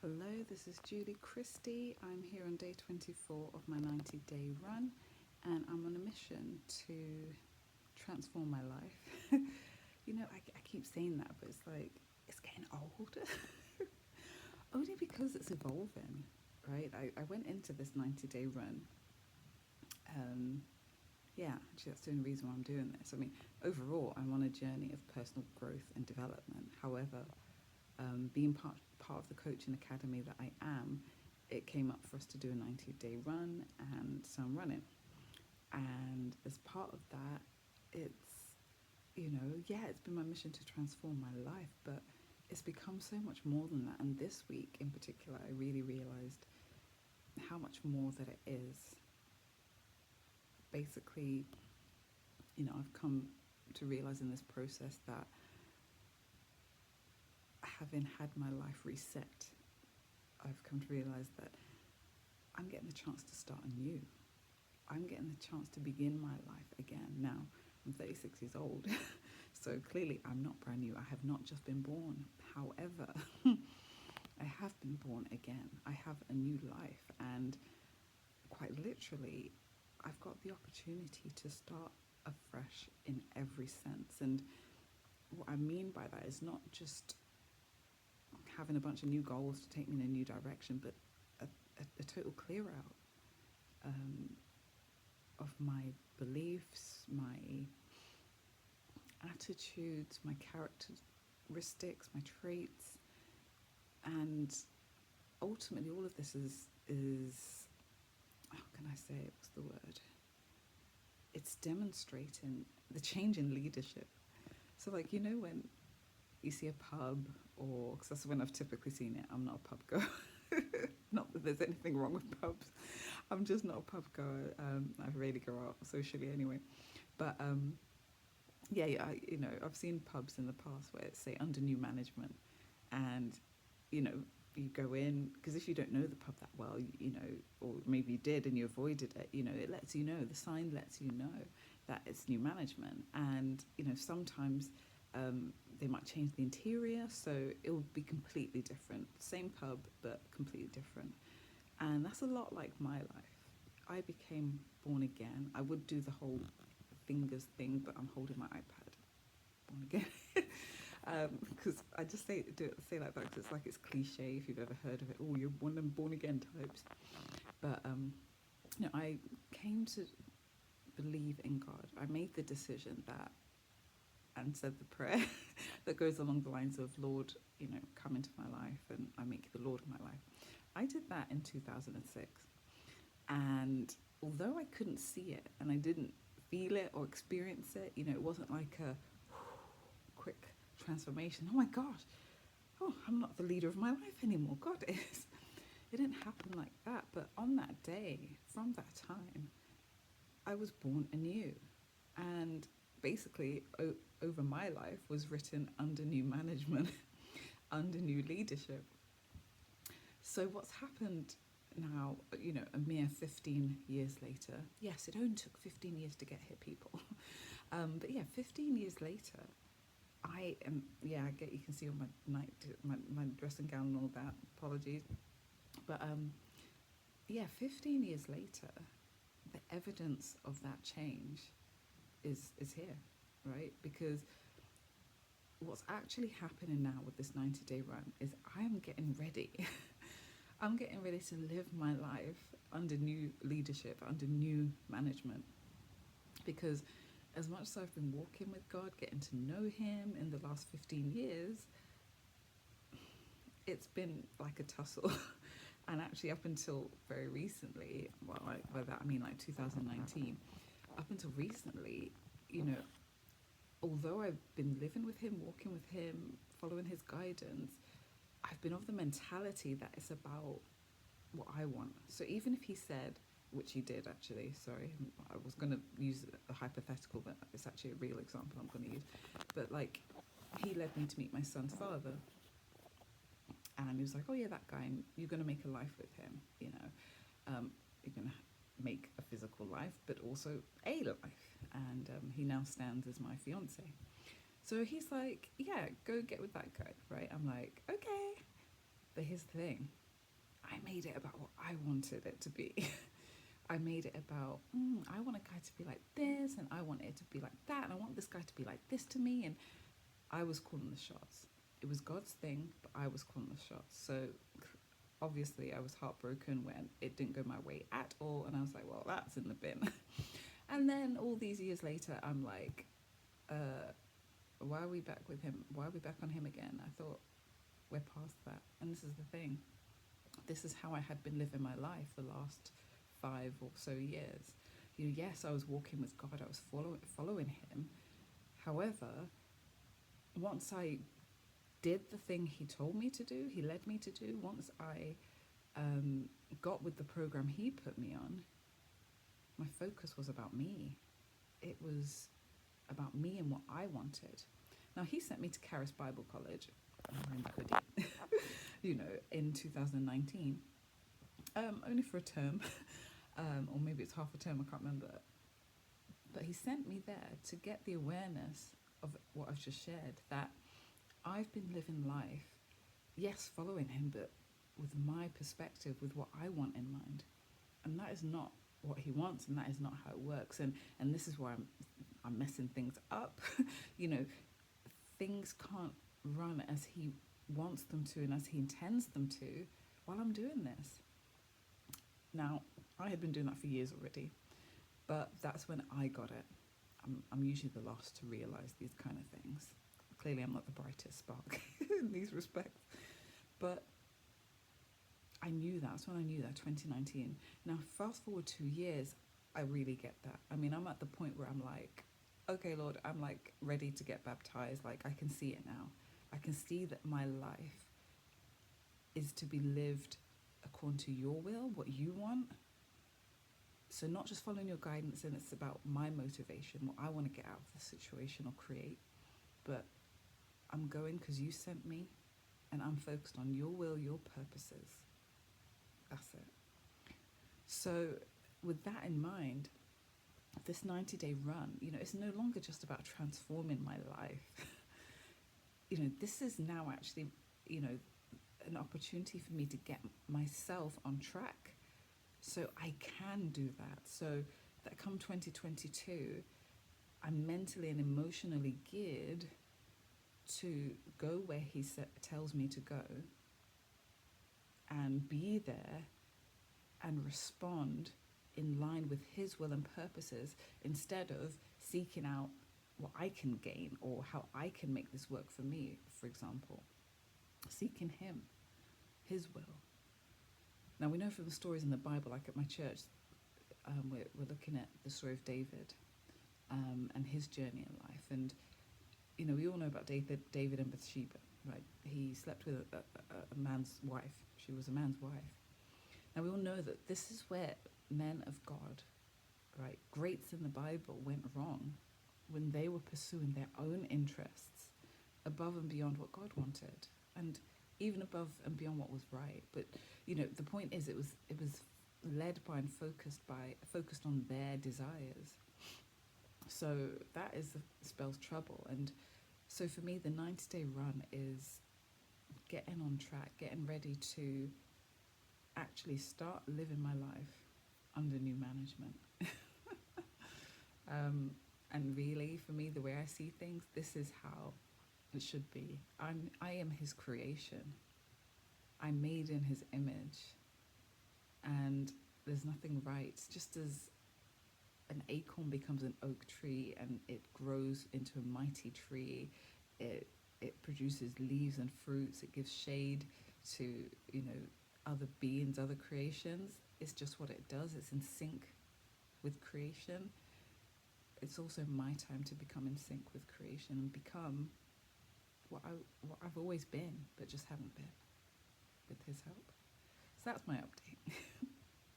Hello, this is Julie Christie. I'm here on day 24 of my 90-day run, and I'm on a mission to transform my life. I keep saying that, but it's like, it's getting old. Only because it's evolving, right? I went into this 90-day run. Actually, that's the only reason why I'm doing this. I mean, overall, I'm on a journey of personal growth and development. However, being part of the coaching academy that I am, it came up for us to do a 90-day run, and so I'm running. And as part of that, it's been my mission to transform my life, but it's become so much more than that. And this week in particular, I really realized how much more that it is. Basically, I've come to realize in this process that having had my life reset, I've come to realize that I'm getting the chance to start anew. I'm getting the chance to begin my life again. Now, I'm 36 years old, so clearly I'm not brand new. I have not just been born. However, I have been born again. I have a new life, and quite literally, I've got the opportunity to start afresh in every sense. And what I mean by that is not just having a bunch of new goals to take me in a new direction, but a total clear out of my beliefs, my attitudes, my characteristics, my traits, and ultimately all of this is how can I say it? What's the word? It's demonstrating the change in leadership. So, like, when you see a pub, or because that's when I've typically seen it. I'm not a pub goer. Not that there's anything wrong with pubs. I'm just not a pub goer. I rarely go out socially anyway. But I've seen pubs in the past where it's, say, under new management, and you go in, because if you don't know the pub that well, or maybe you did and you avoided it, it lets you know, the sign lets you know that it's new management. And sometimes they might change the interior, so it will be completely different. Same pub, but completely different. And that's a lot like my life. I became born again. I would do the whole fingers thing, but I'm holding my iPad. Born again. Because I just say like that because it's like it's cliche if you've ever heard of it. Oh, you're one of them born again types. But I came to believe in God. I made the decision that, and said the prayer that goes along the lines of, Lord, come into my life and I make you the Lord of my life. I did that in 2006. And although I couldn't see it and I didn't feel it or experience it, it wasn't like a quick transformation. Oh my gosh, I'm not the leader of my life anymore. God is. It didn't happen like that. But on that day, from that time, I was born anew. And basically, over my life was written under new management, under new leadership. So what's happened now, a mere 15 years later, yes, it only took 15 years to get here, people. But 15 years later, I am, I get, you can see on my dressing gown and all that, apologies. But 15 years later, the evidence of that change is here, right? Because what's actually happening now with this 90-day run is I am getting ready. I'm getting ready to live my life under new leadership, under new management. Because as much as I've been walking with God, getting to know him in the last 15 years, it's been like a tussle. And actually up until very recently, well, by that I mean like 2019, up until recently, although I've been living with him, walking with him, following his guidance, I've been of the mentality that it's about what I want. So even if he said, which he did actually, sorry, I was going to use a hypothetical, but it's actually a real example I'm going to use. But like, he led me to meet my son's father. And he was like, oh yeah, that guy, you're going to make a life with him, you're going to make a physical life, but also a life. And he now stands as my fiance. So he's like, yeah, go get with that guy, right? I'm like, okay. But here's the thing, I made it about what I wanted it to be. I made it about, I want a guy to be like this, and I want it to be like that, and I want this guy to be like this to me, and I was calling the shots. It was God's thing, but I was calling the shots. So obviously I was heartbroken when it didn't go my way at all, and I was like, well, that's in the bin. And then all these years later, I'm like, why are we back with him? Why are we back on him again? I thought, we're past that. And this is the thing. This is how I had been living my life the last 5 or so years. Yes, I was walking with God. I was following him. However, once I did the thing he told me to do, he led me to do, once I got with the program he put me on, my focus was about me. It was about me and what I wanted. Now, he sent me to Charis Bible College, I'm wearing that hoodie, in 2019, only for a term, or maybe it's half a term, I can't remember. But he sent me there to get the awareness of what I've just shared, that I've been living life, yes, following him, but with my perspective, with what I want in mind. And that is not what he wants, and that is not how it works. And this is why I'm messing things up. Things can't run as he wants them to and as he intends them to while I'm doing this. Now, I had been doing that for years already, but that's when I got it. I'm usually the last to realise these kind of things. Clearly, I'm not the brightest spark in these respects. But I knew that. That's when I knew that, 2019. Now, fast forward 2 years, I really get that. I mean, I'm at the point where I'm like, okay, Lord, I'm like ready to get baptized. Like, I can see it now. I can see that my life is to be lived according to your will, what you want. So not just following your guidance, and it's about my motivation, what I want to get out of the situation or create, but I'm going because you sent me, and I'm focused on your will, your purposes. That's it. So with that in mind, this 90-day run, it's no longer just about transforming my life. This is now actually, an opportunity for me to get myself on track so I can do that. So that come 2022, I'm mentally and emotionally geared to go where he tells me to go and be there and respond in line with his will and purposes, instead of seeking out what I can gain or how I can make this work for me, for example. Seeking him, his will. Now, we know from the stories in the Bible, like at my church, we're looking at the story of David and his journey in life. And, we all know about David and Bathsheba, right? He slept with a man's wife. She was a man's wife. Now, we all know that this is where men of God, right, greats in the Bible, went wrong when they were pursuing their own interests above and beyond what God wanted, and even above and beyond what was right. But the point is, it was led by and focused on their desires. So that spells trouble. And so for me, the 90-day run is getting on track, getting ready to actually start living my life under new management. And really, for me, the way I see things, this is how it should be. I am his creation. I'm made in his image. And there's nothing right. Just as an acorn becomes an oak tree and it grows into a mighty tree, it produces leaves and fruits, it gives shade to, other beings, other creations. It's just what it does. It's in sync with creation. It's also my time to become in sync with creation and become what I've always been, but just haven't been, with his help. So that's my update.